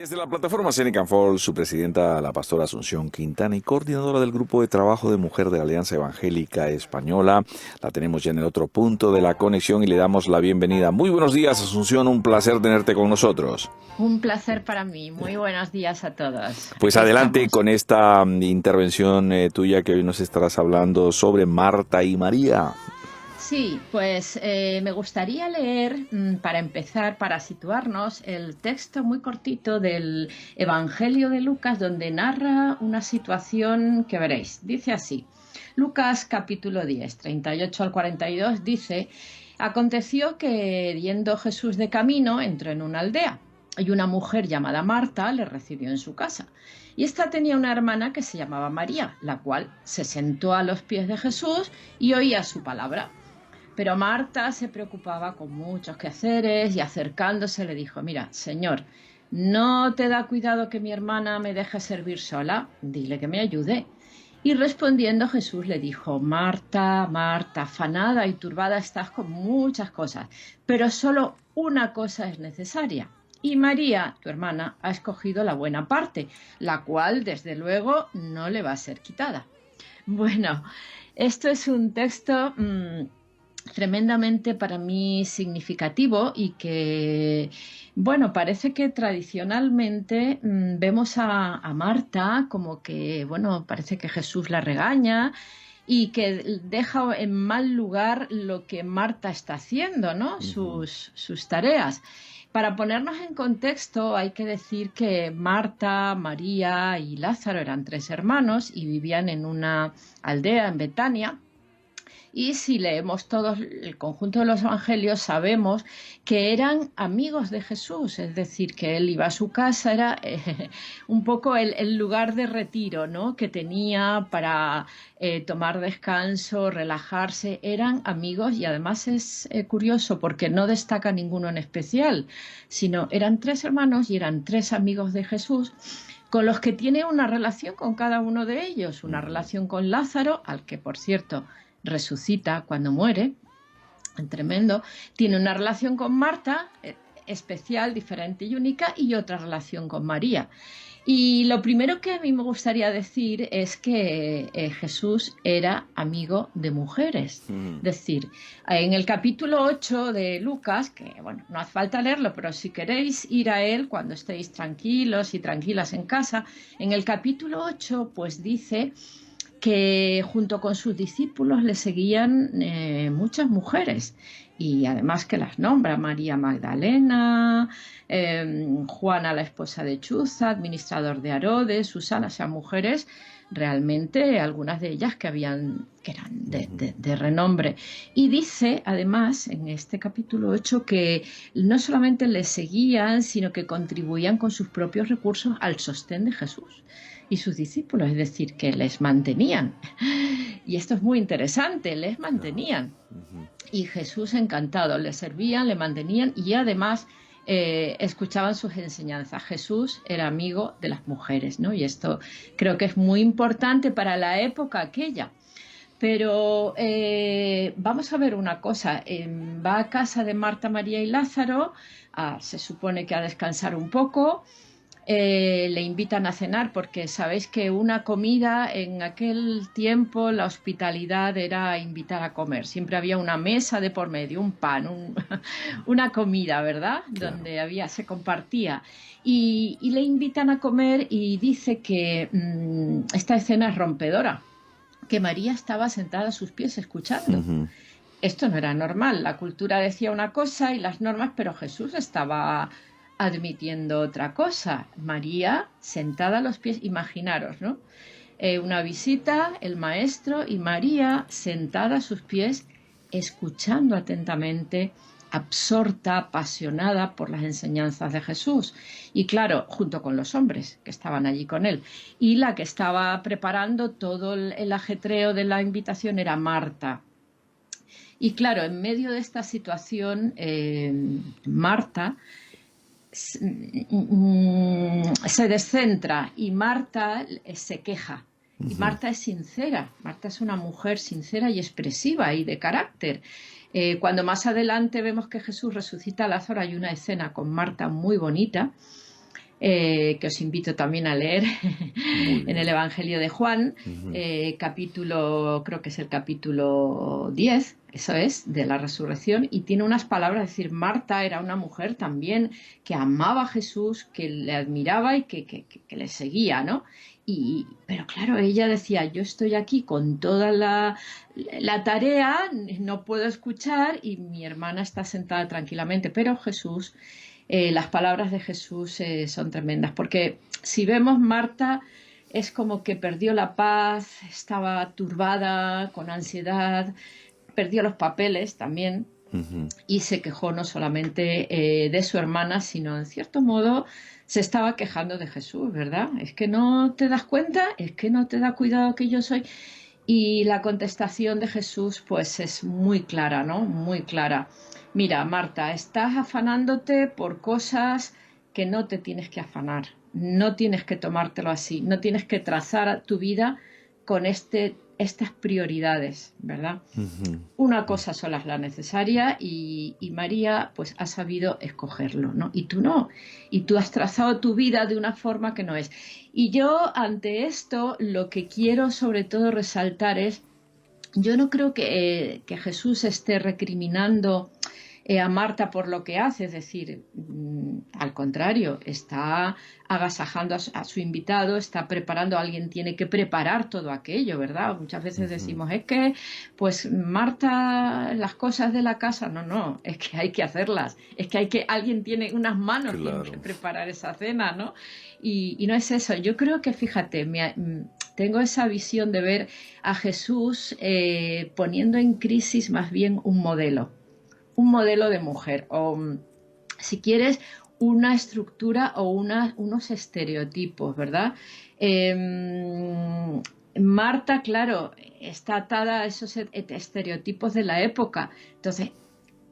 Desde la plataforma Cénica Fall, su presidenta, la pastora Asunción Quintana, y coordinadora del grupo de trabajo de mujer de la Alianza Evangélica Española, la tenemos ya en el otro punto de la conexión y le damos la bienvenida. Muy buenos días, Asunción, un placer tenerte con nosotros. Un placer para mí. Muy buenos días a todos. Pues Aquí adelante estamos. con esta intervención tuya que hoy nos estarás hablando sobre Marta y María. Sí, pues me gustaría leer, para empezar, para situarnos, el texto muy cortito del Evangelio de Lucas, donde narra una situación que veréis. Dice así, Lucas capítulo 10, 38 al 42, dice, aconteció que, yendo Jesús de camino, entró en una aldea, y una mujer llamada Marta le recibió en su casa. Y ésta tenía una hermana que se llamaba María, la cual se sentó a los pies de Jesús y oía su palabra. Pero Marta se preocupaba con muchos quehaceres y acercándose le dijo, mira, Señor, ¿no te da cuidado que mi hermana me deje servir sola? Dile que me ayude. Y respondiendo Jesús le dijo, Marta, Marta, afanada y turbada estás con muchas cosas, pero solo una cosa es necesaria. Y María, tu hermana, ha escogido la buena parte, la cual, desde luego, no le va a ser quitada. Bueno, esto es un texto tremendamente para mí significativo y que, bueno, parece que tradicionalmente vemos a Marta como que, bueno, parece que Jesús la regaña y que deja en mal lugar lo que Marta está haciendo, ¿no? Sus tareas. Para ponernos en contexto, hay que decir que Marta, María y Lázaro eran tres hermanos y vivían en una aldea en Betania. Y si leemos todo el conjunto de los evangelios, sabemos que eran amigos de Jesús, es decir, que él iba a su casa, era un poco el lugar de retiro, ¿no?, que tenía para tomar descanso, relajarse. Eran amigos y además es curioso porque no destaca ninguno en especial, sino eran tres hermanos y eran tres amigos de Jesús con los que tiene una relación con cada uno de ellos, una relación con Lázaro, al que, por cierto, resucita cuando muere, tremendo. Tiene una relación con Marta, especial, diferente y única, y otra relación con María. Y lo primero que a mí me gustaría decir es que Jesús era amigo de mujeres. Es decir, en el capítulo 8 de Lucas, que bueno, no hace falta leerlo, pero si queréis ir a él cuando estéis tranquilos y tranquilas en casa, en el capítulo 8 pues dice que junto con sus discípulos le seguían muchas mujeres y además que las nombra María Magdalena, Juana la esposa de Chuza, administrador de Herodes, Susana, o sea, mujeres realmente, algunas de ellas que eran de renombre. Y dice además en este capítulo 8 que no solamente le seguían, sino que contribuían con sus propios recursos al sostén de Jesús y sus discípulos, es decir, que les mantenían. Y esto es muy interesante, les mantenían. Y Jesús encantado, les servían, le mantenían y además escuchaban sus enseñanzas. Jesús era amigo de las mujeres, ¿no? Y esto creo que es muy importante para la época aquella. Pero vamos a ver una cosa, va a casa de Marta, María y Lázaro, se supone que a descansar un poco. Le invitan a cenar porque sabéis que una comida en aquel tiempo, la hospitalidad era invitar a comer. Siempre había una mesa de por medio, un pan, una comida, ¿verdad? Claro. Donde se compartía. Y le invitan a comer y dice que esta escena es rompedora, que María estaba sentada a sus pies escuchando. Esto no era normal. La cultura decía una cosa y las normas, pero Jesús estaba admitiendo otra cosa. María sentada a los pies, imaginaros, ¿no? Una visita, el maestro y María sentada a sus pies, escuchando atentamente, absorta, apasionada por las enseñanzas de Jesús. Y claro, junto con los hombres que estaban allí con él. Y la que estaba preparando todo el ajetreo de la invitación era Marta. Y claro, en medio de esta situación, Marta se descentra y Marta se queja. Y Marta es sincera, Marta es una mujer sincera y expresiva y de carácter. Cuando más adelante vemos que Jesús resucita a Lázaro, hay una escena con Marta muy bonita, que os invito también a leer Muy en el bien. Evangelio de Juan, Ujú, creo que es el capítulo 10, eso es, de la resurrección, y tiene unas palabras, es decir, Marta era una mujer también que amaba a Jesús, que le admiraba y que le seguía, ¿no? Pero claro, ella decía, yo estoy aquí con toda la tarea, no puedo escuchar y mi hermana está sentada tranquilamente, pero Jesús, las palabras de Jesús son tremendas, porque si vemos Marta es como que perdió la paz, estaba turbada, con ansiedad, perdió los papeles también ujú. y se quejó no solamente de su hermana, sino en cierto modo se estaba quejando de Jesús, ¿verdad? Es que no te das cuenta, es que no te da cuidado que yo soy. Y la contestación de Jesús, pues es muy clara, ¿no? Muy clara. Mira, Marta, estás afanándote por cosas que no te tienes que afanar. No tienes que tomártelo así. No tienes que trazar tu vida con estas prioridades, ¿verdad? Ujú, Una ujú. cosa sola es la necesaria y María pues ha sabido escogerlo, ¿no? Y tú no. Y tú has trazado tu vida de una forma que no es. Y yo ante esto lo que quiero sobre todo resaltar es, yo no creo que Jesús esté recriminando a Marta por lo que hace, es decir, al contrario, está agasajando a su invitado, está preparando, alguien tiene que preparar todo aquello, ¿verdad? Muchas veces Ujú. decimos, es que, pues Marta, las cosas de la casa, no, no, es que hay que hacerlas, es que alguien tiene, unas manos tienen que Claro. preparar esa cena, ¿no? Y no es eso, yo creo que, fíjate, tengo esa visión de ver a Jesús poniendo en crisis más bien un modelo de mujer, o si quieres, una estructura o unos estereotipos, ¿verdad? Marta, claro, está atada a esos estereotipos de la época. Entonces,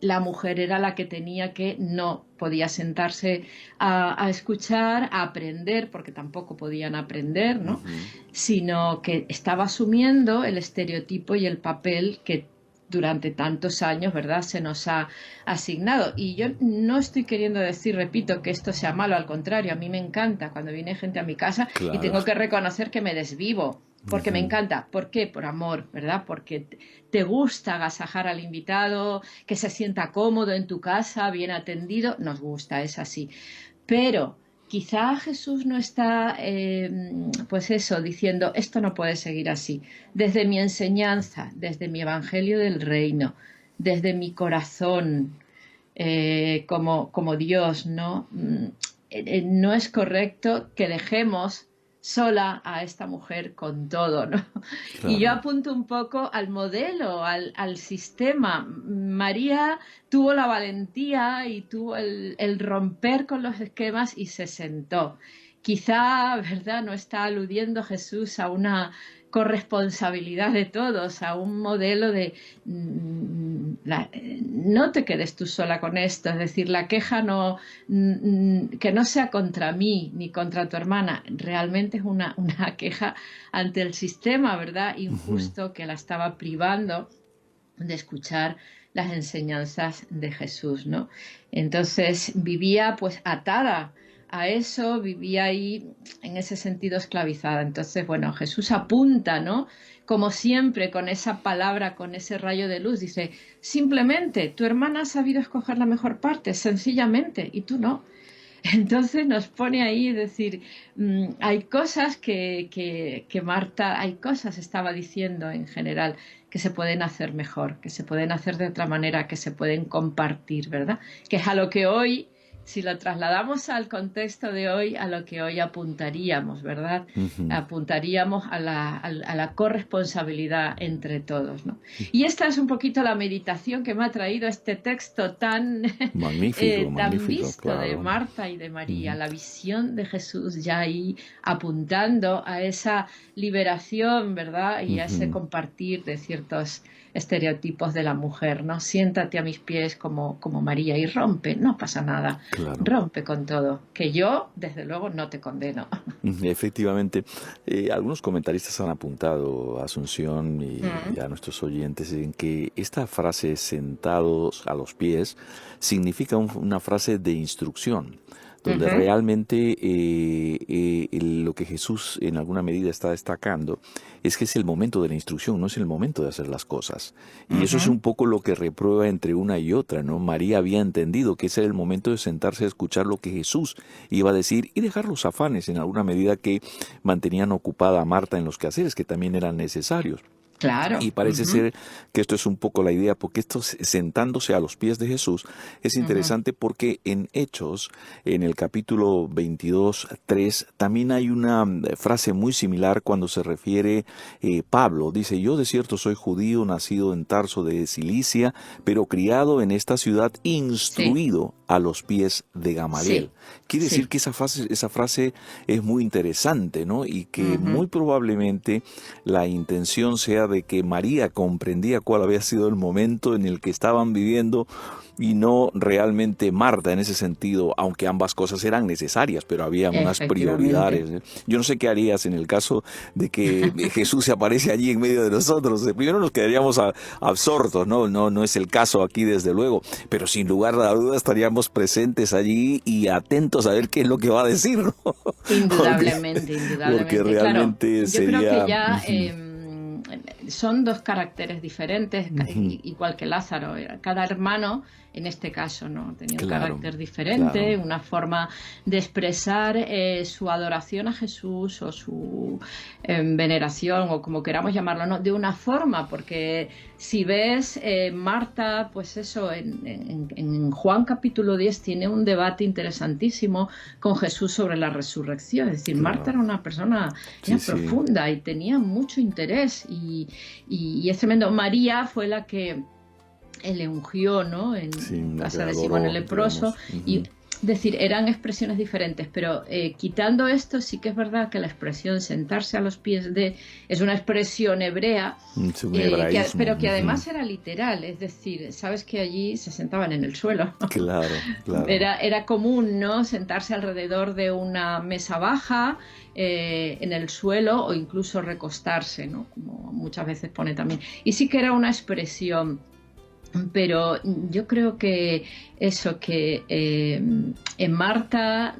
la mujer era la que tenía que no podía sentarse a escuchar, a aprender, porque tampoco podían aprender, ¿no? Ujú. Sino que estaba asumiendo el estereotipo y el papel que durante tantos años, ¿verdad?, se nos ha asignado. Y yo no estoy queriendo decir, repito, que esto sea malo, al contrario, a mí me encanta cuando viene gente a mi casa y Claro. tengo que reconocer que me desvivo, porque me Ujú, encanta. ¿Por qué? Por amor, ¿verdad? Porque te gusta agasajar al invitado, que se sienta cómodo en tu casa, bien atendido, nos gusta, es así. Pero quizá Jesús no está, pues eso, diciendo, esto no puede seguir así. Desde mi enseñanza, desde mi evangelio del reino, desde mi corazón, como Dios, ¿no? No es correcto que dejemos sola a esta mujer con todo, ¿no? Y yo claro. apunto un poco al modelo, al sistema. María tuvo la valentía y tuvo el romper con los esquemas y se sentó. Quizá, ¿verdad? No está aludiendo Jesús a una corresponsabilidad de todos, a un modelo de no te quedes tú sola con esto, es decir, la queja no, que no sea contra mí ni contra tu hermana, realmente es una queja ante el sistema, ¿verdad? Ujú. Injusto que la estaba privando de escuchar las enseñanzas de Jesús, ¿no? Entonces vivía pues atada a eso, vivía ahí en ese sentido esclavizada. Entonces, bueno, Jesús apunta, ¿no? Como siempre, con esa palabra, con ese rayo de luz, dice, simplemente tu hermana ha sabido escoger la mejor parte, sencillamente, y tú no. Entonces nos pone ahí, es decir, hay cosas que Marta, hay cosas, estaba diciendo en general, que se pueden hacer mejor, que se pueden hacer de otra manera, que se pueden compartir, ¿verdad? Que es a lo que hoy, si lo trasladamos al contexto de hoy, a lo que hoy apuntaríamos, ¿verdad? Ujú. Apuntaríamos a la corresponsabilidad entre todos, ¿no? Y esta es un poquito la meditación que me ha traído este texto tan Magnífico, tan magnífico, visto de claro. Marta y de María, Ujú, la visión de Jesús ya ahí apuntando a esa liberación, ¿verdad? Y a ese ujú. compartir de ciertos estereotipos de la mujer, ¿no? Siéntate a mis pies como María y rompe, no pasa nada, Claro. rompe con todo, que yo, desde luego, no te condeno. Efectivamente, algunos comentaristas han apuntado, Asunción y Mm, a nuestros oyentes, en que esta frase sentados a los pies significa una frase de instrucción, donde realmente lo que Jesús en alguna medida está destacando es que es el momento de la instrucción, no es el momento de hacer las cosas. Y eso es un poco lo que reprueba entre una y otra, ¿no? María había entendido que ese era el momento de sentarse a escuchar lo que Jesús iba a decir y dejar los afanes en alguna medida que mantenían ocupada a Marta en los quehaceres que también eran necesarios. Claro. Y parece ser que esto es un poco la idea, porque esto sentándose a los pies de Jesús es interesante porque en Hechos, en el capítulo 22:3, también hay una frase muy similar cuando se refiere Pablo. Dice, yo de cierto soy judío, nacido en Tarso de Cilicia, pero criado en esta ciudad, instruido a los pies de Gamaliel. Quiere decir que esa frase es muy interesante, ¿no? Y que muy probablemente la intención sea de que María comprendía cuál había sido el momento en el que estaban viviendo y no realmente Marta en ese sentido, aunque ambas cosas eran necesarias, pero había unas prioridades. Yo no sé qué harías en el caso de que Jesús se aparece allí en medio de nosotros. Primero nos quedaríamos absortos, no es el caso aquí desde luego, pero sin lugar a dudas estaríamos presentes allí y atentos a ver qué es lo que va a decir, ¿no? Indudablemente. Porque realmente sería... Yo creo que ya... son dos caracteres diferentes, igual que Lázaro. Cada hermano, en este caso, no tenía un carácter diferente, una forma de expresar su adoración a Jesús o su veneración, o como queramos llamarlo, ¿no? De una forma, porque si ves Marta, pues eso, en Juan capítulo 10 tiene un debate interesantísimo con Jesús sobre la resurrección. Es decir, Marta era una persona profunda y tenía mucho interés y es tremendo. María fue la que le ungió, ¿no? En casa de Simón el leproso. Y es decir, eran expresiones diferentes, pero quitando esto, sí que es verdad que la expresión sentarse a los pies de es una expresión hebrea, pero que además era literal, es decir, sabes que allí se sentaban en el suelo. Claro. Era común, ¿no? Sentarse alrededor de una mesa baja, en el suelo, o incluso recostarse, ¿no? Como muchas veces pone también. Y sí que era una expresión. Pero yo creo que eso, que en Marta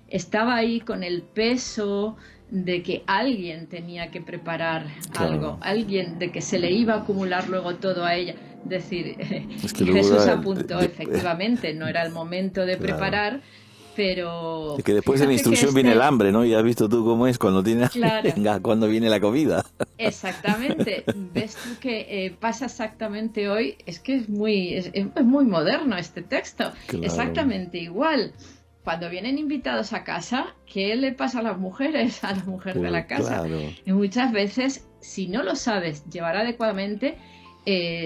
estaba ahí con el peso de que alguien tenía que preparar algo, alguien, de que se le iba a acumular luego todo a ella. Es decir, Jesús apuntó, efectivamente, no era el momento de preparar, pero... Es que después de la instrucción viene el hambre, ¿no? Ya has visto tú cómo es cuando tiene venga, cuando viene la comida. Exactamente. Ves tú que pasa exactamente hoy. Es que es muy moderno este texto. Exactamente igual. Cuando vienen invitados a casa, ¿qué le pasa a las mujeres? A la mujer de la casa. Y muchas veces, si no lo sabes llevar adecuadamente,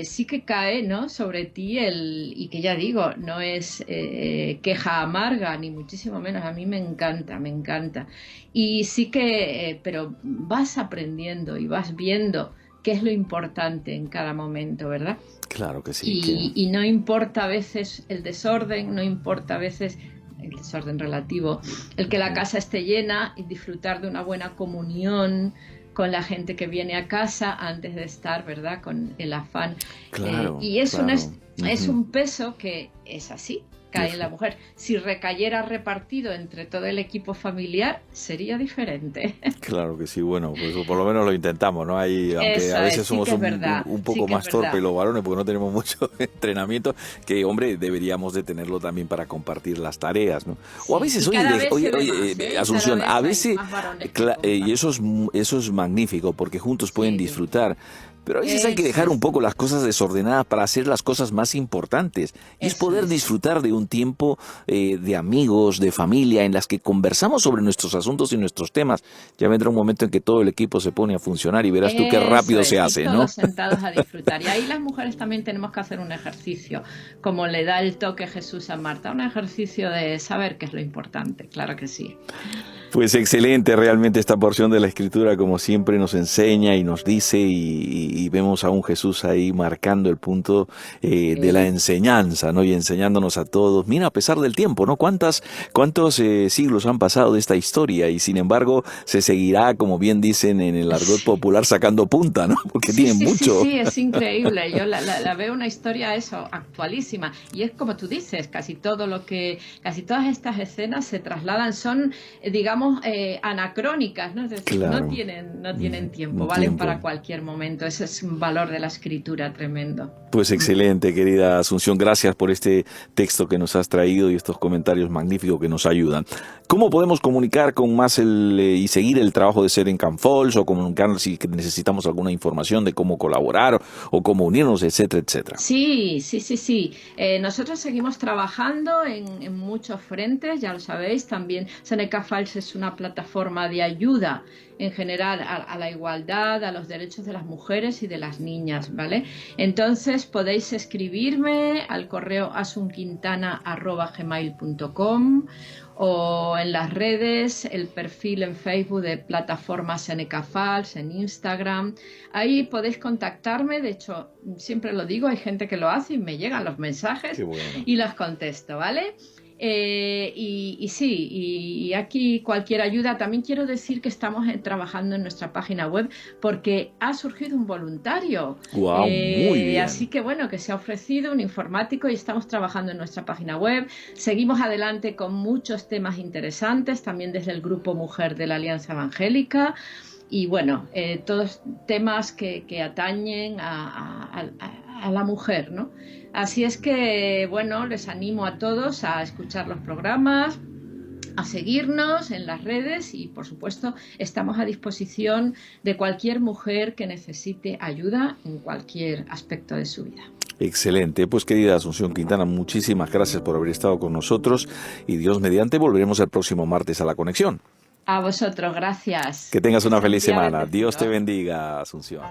sí que cae, ¿no?, sobre ti y que ya digo, no es queja amarga, ni muchísimo menos. A mí me encanta. Y sí que, pero vas aprendiendo y vas viendo qué es lo importante en cada momento, ¿verdad? Claro que sí. Y no importa a veces el desorden, no importa a veces el desorden relativo, el que la casa esté llena y disfrutar de una buena comunión con la gente que viene a casa antes de estar, ¿verdad?, con el afán. Y eso no es un peso que es así, cae en la mujer. Si recayera repartido entre todo el equipo familiar, sería diferente. Claro que sí, bueno, pues por lo menos lo intentamos, ¿no? Aunque a veces somos un poco más torpes los varones porque no tenemos mucho entrenamiento, que, hombre, deberíamos de tenerlo también para compartir las tareas, ¿no? O a veces, oye, Asunción, a veces, y eso es magnífico porque juntos pueden disfrutar. Pero a veces hay que dejar un poco las cosas desordenadas para hacer las cosas más importantes. Y es poder disfrutar de un tiempo de amigos, de familia, en las que conversamos sobre nuestros asuntos y nuestros temas. Ya vendrá un momento en que todo el equipo se pone a funcionar y verás tú qué rápido se hace, ¿no? Todos sentados a disfrutar. Y ahí las mujeres también tenemos que hacer un ejercicio, como le da el toque Jesús a Marta, un ejercicio de saber qué es lo importante, claro que sí. Pues excelente, realmente esta porción de la Escritura, como siempre, nos enseña y nos dice y y vemos a un Jesús ahí marcando el punto de la enseñanza, ¿no? Y enseñándonos a todos. Mira, a pesar del tiempo, ¿no? ¿Cuántos siglos han pasado de esta historia? Y sin embargo, se seguirá, como bien dicen en el argot popular, sacando punta, ¿no? Porque tiene mucho. Sí, es increíble. Yo la veo una historia, eso, actualísima. Y es como tú dices, casi todas estas escenas se trasladan, son, digamos, anacrónicas, ¿no? Es decir, Claro. no tienen tiempo, valen para cualquier momento. Ese es un valor de la escritura tremendo. Pues excelente, querida Asunción. Gracias por este texto que nos has traído y estos comentarios magníficos que nos ayudan. ¿Cómo podemos comunicar con más y seguir el trabajo de Ser en Can Falls, o comunicar si necesitamos alguna información de cómo colaborar o cómo unirnos, etcétera, etcétera? Sí. Nosotros seguimos trabajando en muchos frentes, ya lo sabéis. También Seneca Falls es una plataforma de ayuda en general a la igualdad, a los derechos de las mujeres y de las niñas, ¿vale? Entonces podéis escribirme al correo asunquintana@gmail.com, o en las redes, el perfil en Facebook de Plataforma Seneca Falls, en Instagram. Ahí podéis contactarme. De hecho, siempre lo digo, hay gente que lo hace y me llegan los mensajes. Qué bueno. Y los contesto, ¿vale? Y aquí cualquier ayuda. También quiero decir que estamos trabajando en nuestra página web porque ha surgido un voluntario. Wow, muy bien. Así que bueno, que se ha ofrecido un informático y estamos trabajando en nuestra página web. Seguimos adelante con muchos temas interesantes, también desde el Grupo Mujer de la Alianza Evangélica. Y bueno, todos temas que atañen a la mujer, ¿no? Así es que, bueno, les animo a todos a escuchar los programas, a seguirnos en las redes y, por supuesto, estamos a disposición de cualquier mujer que necesite ayuda en cualquier aspecto de su vida. Excelente. Pues querida Asunción Quintana, muchísimas gracias por haber estado con nosotros y Dios mediante volveremos el próximo martes a La Conexión. A vosotros, gracias. Que tengas una feliz semana. Dios te bendiga, Asunción.